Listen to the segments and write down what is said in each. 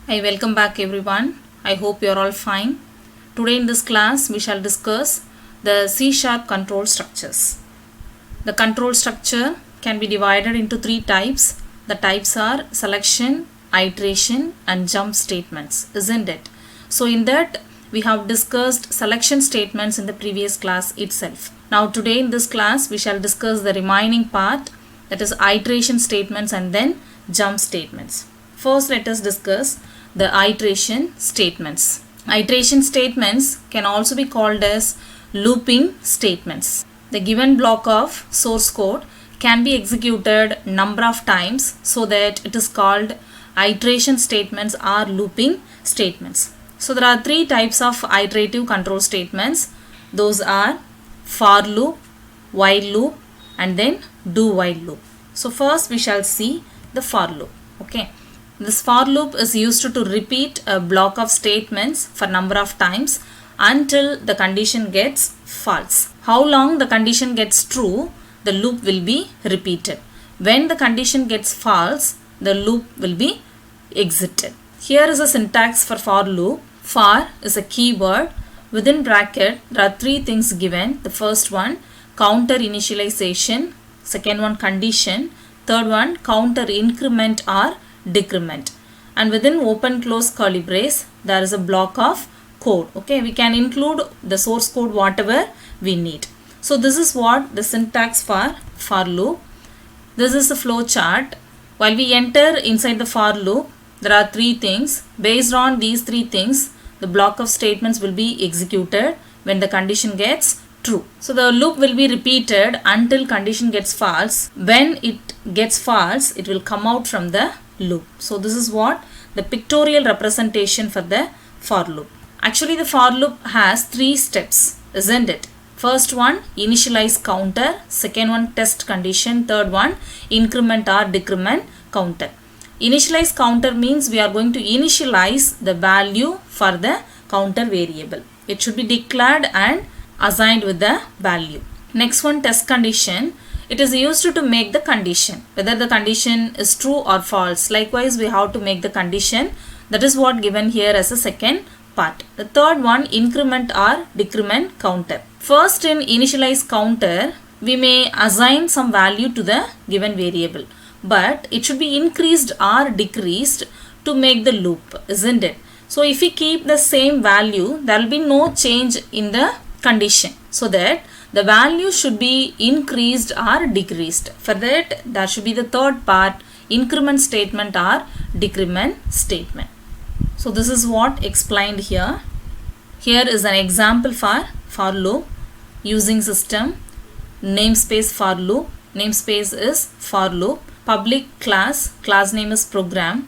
Hi, welcome back everyone. I hope you are all fine. Today in this class we shall discuss the C# control structures. The control structure can be divided into three types. The types are selection, iteration and jump statements, isn't it? So in that we have discussed selection statements in the previous class itself. Now today in this class we shall discuss the remaining part, that is iteration statements and then jump statements. First let us discuss the iteration statements. Iteration statements can also be called as looping statements. The given block of source code can be executed number of times so that it is called iteration statements or looping statements. So there are three types of iterative control statements. Those are for loop, while loop and then do while loop. So first we shall see the for loop. Okay. This for loop is used to repeat a block of statements for number of times until the condition gets false. How long the condition gets true, the loop will be repeated. When the condition gets false, the loop will be exited. Here is a syntax for loop. For is a keyword. Within bracket, there are three things given. The first one, counter initialization. Second one, condition. Third one, counter increment or decrement, and within open close curly brace there is a block of code. Okay, we can include the source code whatever we need. So this is what the syntax for loop. This is the flow chart. While we enter inside the for loop, there are three things. Based on these three things, the block of statements will be executed when the condition gets true. So the loop will be repeated until condition gets false. When it gets false, it will come out from the loop. So this is what the pictorial representation for the for loop. Actually the for loop has three steps, isn't it? First one, initialize counter. Second one, test condition. Third one, increment or decrement counter. Initialize counter means we are going to initialize the value for the counter variable. It should be declared and assigned with the value. Next one, test condition. It is used to make the condition, whether the condition is true or false. Likewise, we have to make the condition. That is what given here as a second part. The third one, increment or decrement counter. First, in initialize counter, we may assign some value to the given variable, but it should be increased or decreased to make the loop, isn't it? So if we keep the same value, there will be no change in the condition, so that the value should be increased or decreased. For that, there should be the third part, increment statement or decrement statement. So this is what explained here. Here is an example for loop using system. Namespace for loop. Namespace is for loop. Public class. Class name is program.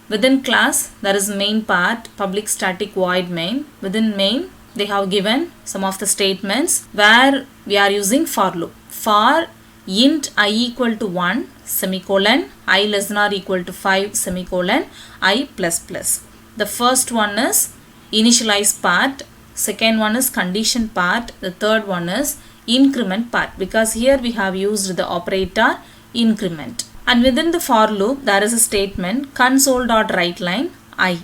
Within class, there is main part, public static void main. Within main, they have given some of the statements where we are using for loop. For int I equal to 1 semicolon, I less than or equal to 5 semicolon, I plus plus. The first one is initialize part, second one is condition part, the third one is increment part, because here we have used the operator increment. And within the for loop there is a statement console.writeLine I.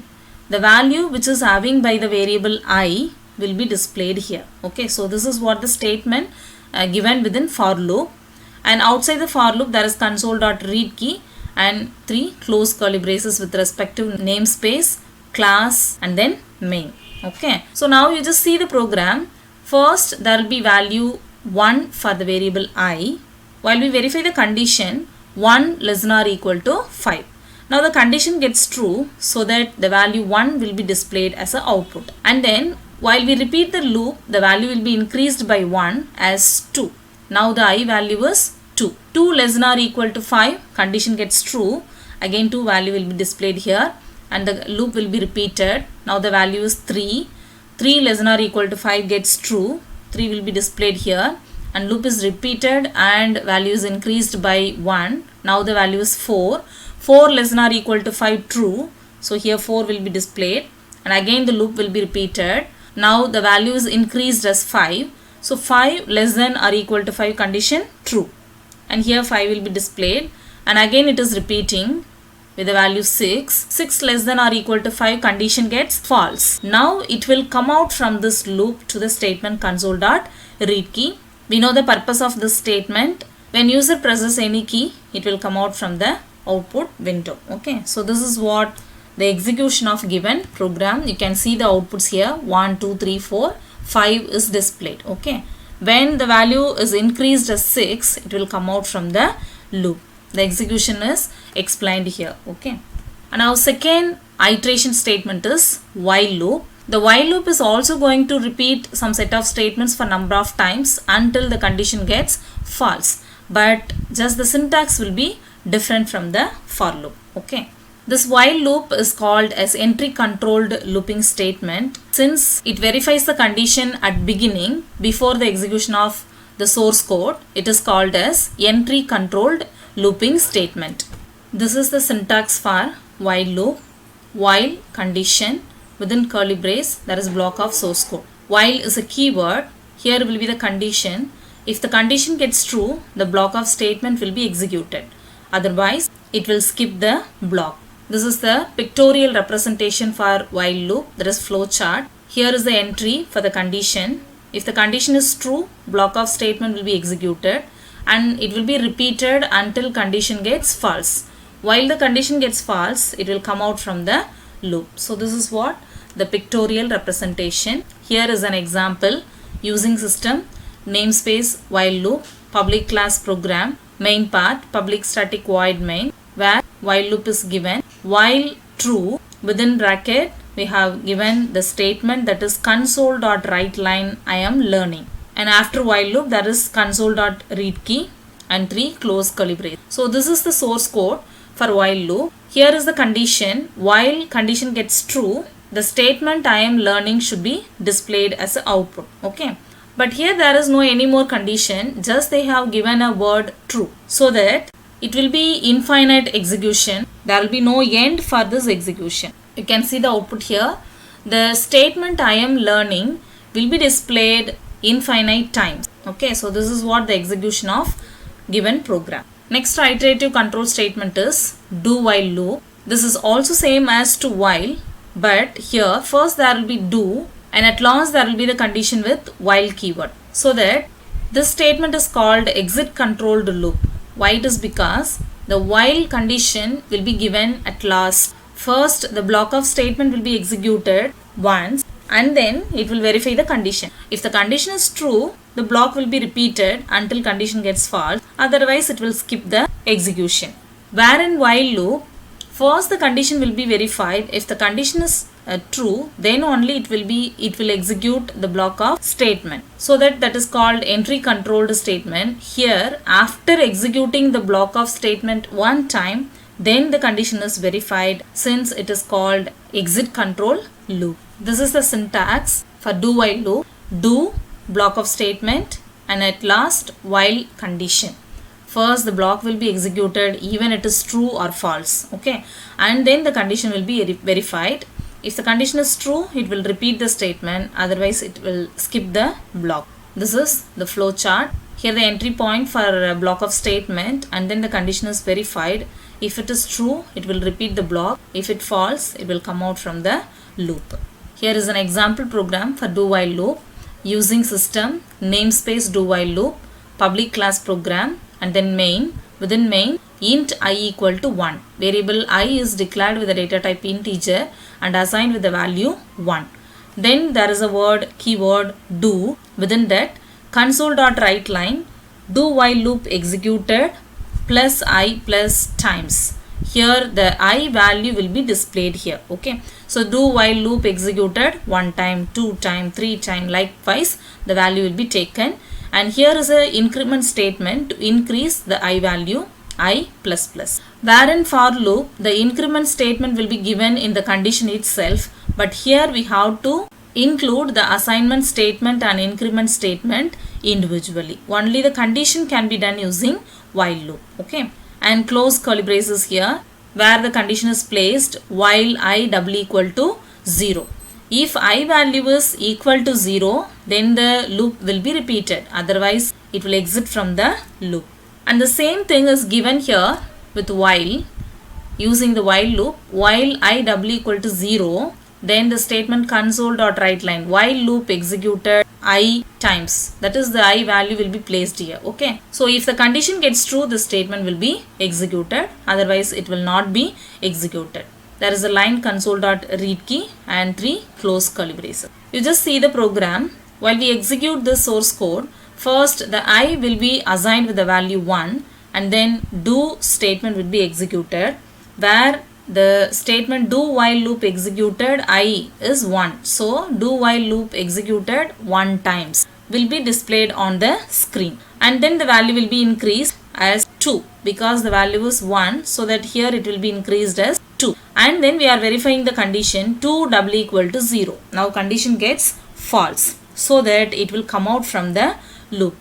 The value which is having by the variable I will be displayed here. Okay, so this is what the statement given within for loop, and outside the for loop there is console.read key and three close curly braces with respective namespace, class and then main. Okay, so now you just see the program. First there will be value 1 for the variable I. While we verify the condition, 1 less than or equal to 5. Now the condition gets true, so that the value 1 will be displayed as an output, and then while we repeat the loop, the value will be increased by 1 as 2. Now the I value is 2. 2 less than or equal to 5, condition gets true. Again 2 value will be displayed here and the loop will be repeated. Now the value is 3. 3 less than or equal to 5 gets true. 3 will be displayed here and loop is repeated and value is increased by 1. Now the value is 4. 4 less than or equal to 5 true. So here 4 will be displayed and again the loop will be repeated. Now the value is increased as 5. So 5 less than or equal to 5 condition true. And here 5 will be displayed and again it is repeating. with the value 6. 6 less than or equal to 5, condition gets false. Now it will come out from this loop to the statement console.read key. We know the purpose of this statement. When user presses any key, it will come out from the output window. Okay, so this is what the execution of given program. You can see the outputs here, 1, 2, 3, 4, 5 is displayed. Okay, when the value is increased as 6, it will come out from the loop. The execution is explained here. Okay, and now second iteration statement is while loop. The while loop is also going to repeat some set of statements for number of times until the condition gets false, but just the syntax will be different from the for loop. Okay, this while loop is called as entry controlled looping statement since it verifies the condition at beginning before the execution of the source code. It is called as entry controlled looping statement. This is the syntax for while loop. While condition, within curly brace there is block of source code. While is a keyword. Here will be the condition. If the condition gets true, the block of statement will be executed. Otherwise, it will skip the block. This is the pictorial representation for while loop. There is flow chart. Here is the entry for the condition. If the condition is true, block of statement will be executed and it will be repeated until condition gets false. While the condition gets false, it will come out from the loop. So this is what the pictorial representation. Here is an example using system namespace while loop, public class program, main part, public static void main, where while loop is given. While true, within bracket we have given the statement that is console.writeLine I am learning, and after while loop there is console.read key and 3 close curly brace. So this is the source code for while loop. Here is the condition. While condition gets true, the statement I am learning should be displayed as an output. Okay, but here there is no any more condition, just they have given a word true, so that it will be infinite execution. There will be no end for this execution. You can see the output here. The statement I am learning will be displayed infinite times. Okay, so this is what the execution of given program. Next iterative control statement is do while loop. This is also same as to while, but here first there will be do and at last there will be the condition with while keyword. So that this statement is called exit controlled loop. Why? It is because the while condition will be given at last. First the block of statement will be executed once and then it will verify the condition. If the condition is true, the block will be repeated until condition gets false. Otherwise it will skip the execution. Where in while loop, first the condition will be verified. If the condition is true, then only it will execute the block of statement. So that is called entry controlled statement. Here after executing the block of statement one time, then the condition is verified, since it is called exit control loop. This is the syntax for do while loop. Do block of statement and at last while condition. First the block will be executed even it is true or false. Okay, and then the condition will be verified. If the condition is true, it will repeat the statement, otherwise it will skip the block. This is the flow chart. Here the entry point for a block of statement and then the condition is verified. If it is true, it will repeat the block. If it false, it will come out from the loop. Here is an example program for do while loop using system namespace do while loop, public class program and then main. Within main, int I equal to 1. Variable I is declared with the data type integer and assigned with the value 1. Then there is a word keyword do. Within that, console.writeLine do while loop executed plus I plus times. Here the I value will be displayed here. Okay, so do while loop executed 1 time, 2 time, 3 time, likewise the value will be taken. And here is a increment statement to increase the I value I plus plus. Wherein for loop, the increment statement will be given in the condition itself, but here we have to include the assignment statement and increment statement individually. Only the condition can be done using while loop. Okay, and close curly braces here where the condition is placed while I double equal to 0. If I value is equal to 0, then the loop will be repeated. Otherwise, it will exit from the loop. And the same thing is given here with while. using the while loop, while I double equal to 0, then the statement console.writeLine while loop executed I times, that is the I value will be placed here. Okay, so if the condition gets true, the statement will be executed, otherwise it will not be executed. There is a line console.read key and 3 close curly braces. You just see the program. While we execute this source code, first the I will be assigned with the value 1 and then do statement will be executed, where the statement do while loop executed I is 1. So do while loop executed 1 times will be displayed on the screen, and then the value will be increased as 2 because the value is 1, so that here it will be increased as 2, and then we are verifying the condition 2 double equal to 0. Now condition gets false, so that it will come out from the loop,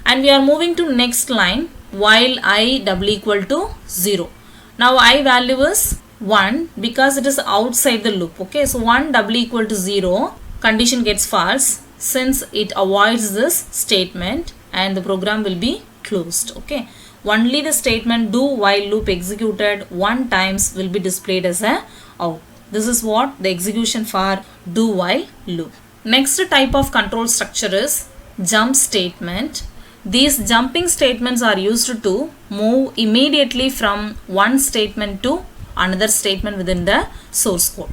and we are moving to next line while I double equal to 0. Now I value is 1 because it is outside the loop. Okay, so 1 double equal to 0, condition gets false since it avoids this statement and the program will be closed. Okay, only the statement do while loop executed 1 times will be displayed as a out. This is what the execution for do while loop. Next type of control structure is jump statement. These jumping statements are used to move immediately from one statement to another statement within the source code.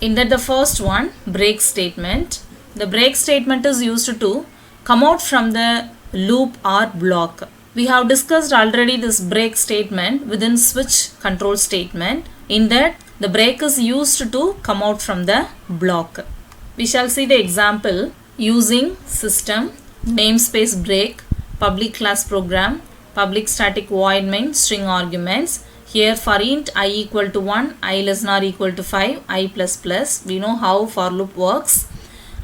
In that, the first one, break statement. The break statement is used to come out from the loop or block. We have discussed already this break statement within switch control statement. In that, the break is used to come out from the block. We shall see the example using system, namespace break, public class program, public static void main, string arguments. Here for int I equal to 1, I less than or equal to 5, I plus plus. We know how for loop works.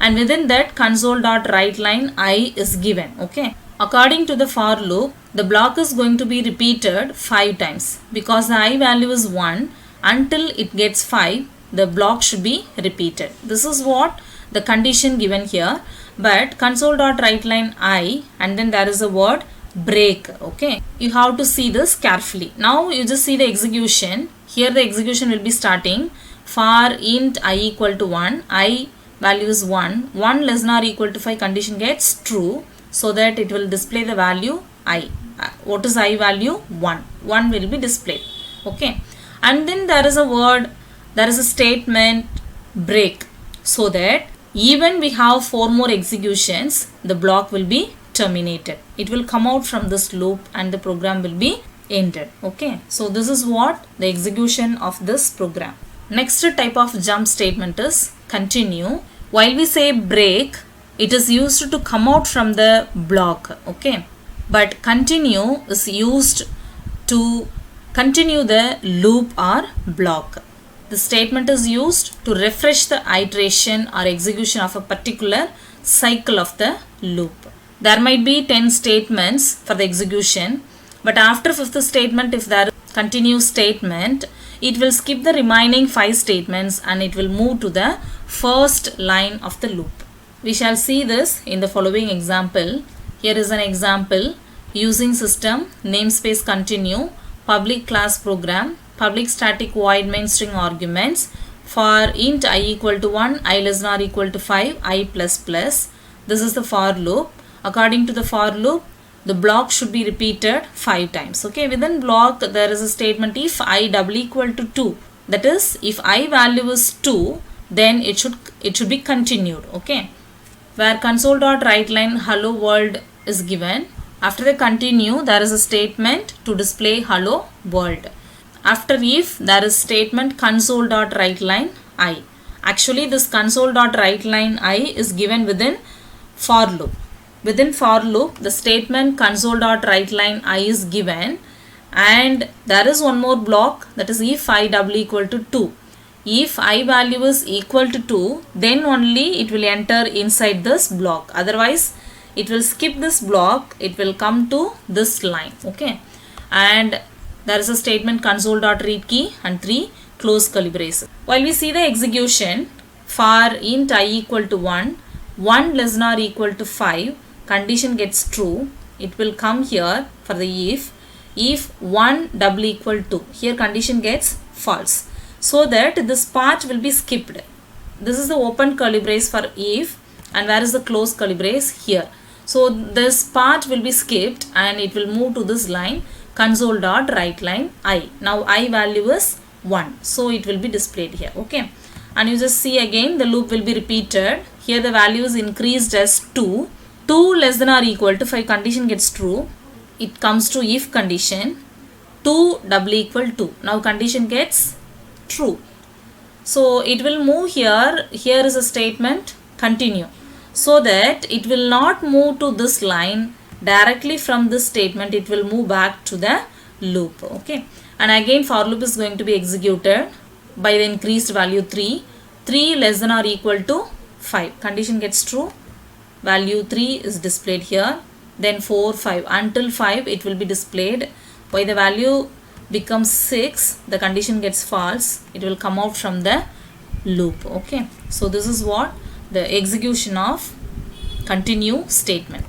And within that console.writeLine I is given. Okay. According to the for loop, the block is going to be repeated 5 times. Because the I value is 1, until it gets 5, the block should be repeated. This is what the condition given here. But console.writeLine I, and then there is a word break. Okay, you have to see this carefully. Now you just see the execution. Here the execution will be starting for int I equal to 1, I value is 1, 1 less than or equal to 5, condition gets true, so that it will display the value I. What is I value? 1 will be displayed. Okay, and then there is a word, there is a statement break, so that even we have 4 more executions, the block will be terminated. It will come out from this loop and the program will be ended. Okay, so this is what the execution of this program. Next type of jump statement is continue. While we say break, it is used to come out from the block. Okay, but continue is used to continue the loop or block. The statement is used to refresh the iteration or execution of a particular cycle of the loop. There might be 10 statements for the execution, but after 5th statement, if there is continue statement, it will skip the remaining 5 statements and it will move to the first line of the loop. We shall see this in the following example. Here is an example using system, namespace continue, public class program, public static void main string arguments. For int I equal to 1, I less than or equal to 5, I plus plus. This is the for loop. According to the for loop, the block should be repeated 5 times. Okay, within block there is a statement if I double equal to 2. That is, if I value is 2, then it should be continued. Okay, where console.writeLine hello world is given. After the continue, there is a statement to display hello world. After if, there is statement console.writeLine I. Actually, this console.writeLine I is given within for loop. Within for loop, the statement console.writeLine I is given, and there is one more block, that is if I double equal to 2. If I value is equal to 2, then only it will enter inside this block. Otherwise, it will skip this block, it will come to this line. Okay, and there is a statement console.read key and 3 close curly braces. While we see the execution for int I equal to 1, 1 less than or equal to 5, condition gets true, it will come here for the if 1 double equal to, here condition gets false, so that this part will be skipped. This is the open curly brace for if, and where is the closed curly brace? Here. So this part will be skipped and it will move to this line, console dot write line I. Now I value is 1, so it will be displayed here. Okay, and you just see again the loop will be repeated. Here the value is increased as 2. 2 less than or equal to 5 condition gets true. It comes to if condition. 2 double equal 2. Now condition gets true. So it will move here. Here is a statement continue, so that it will not move to this line directly from this statement. It will move back to the loop. Okay, and again for loop is going to be executed by the increased value 3. 3 less than or equal to 5. Condition gets true. Value 3 is displayed here. Then 4, 5. Until 5 it will be displayed. By the value becomes 6, the condition gets false. It will come out from the loop. Okay, so this is what the execution of continue statement.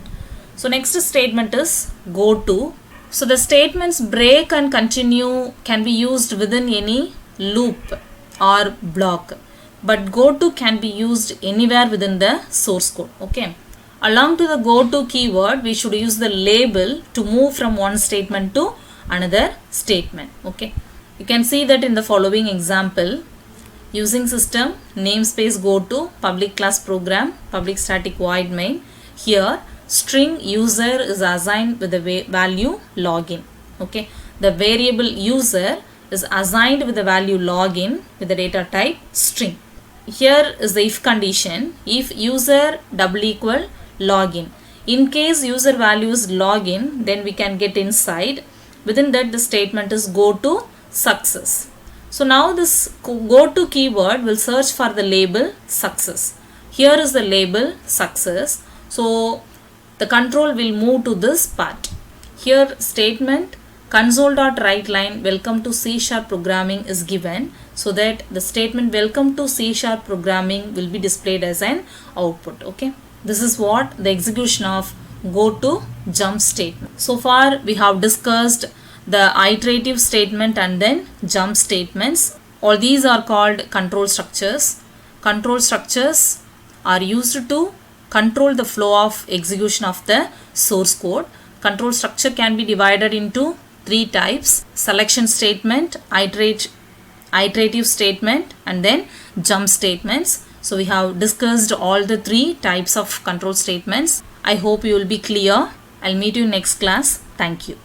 So next statement is go to. So the statements break and continue can be used within any loop or block, but go to can be used anywhere within the source code. Okay, along to the go to keyword we should use the label to move from one statement to another statement. Okay, you can see that in the following example. Using system namespace go to public class program public static void main. Here string user is assigned with the value login. Okay, the variable user is assigned with the value login with the data type string. Here is the if condition. If user double equal login. In case user value is login, then we can get inside. Within that the statement is go to success. So now this go to keyword will search for the label success. Here is the label success. So the control will move to this part. Here statement console.write line welcome to C# programming is given, so that the statement welcome to C# programming will be displayed as an output. Okay, this is what the execution of go to jump statement. So far we have discussed the iterative statement and then jump statements. All these are called control structures. Control structures are used to control the flow of execution of the source code. Control structure can be divided into 3 types: selection statement, iterative statement, and then jump statements. So we have discussed all the 3 types of control statements. I hope you will be clear. I'll meet you next class. Thank you.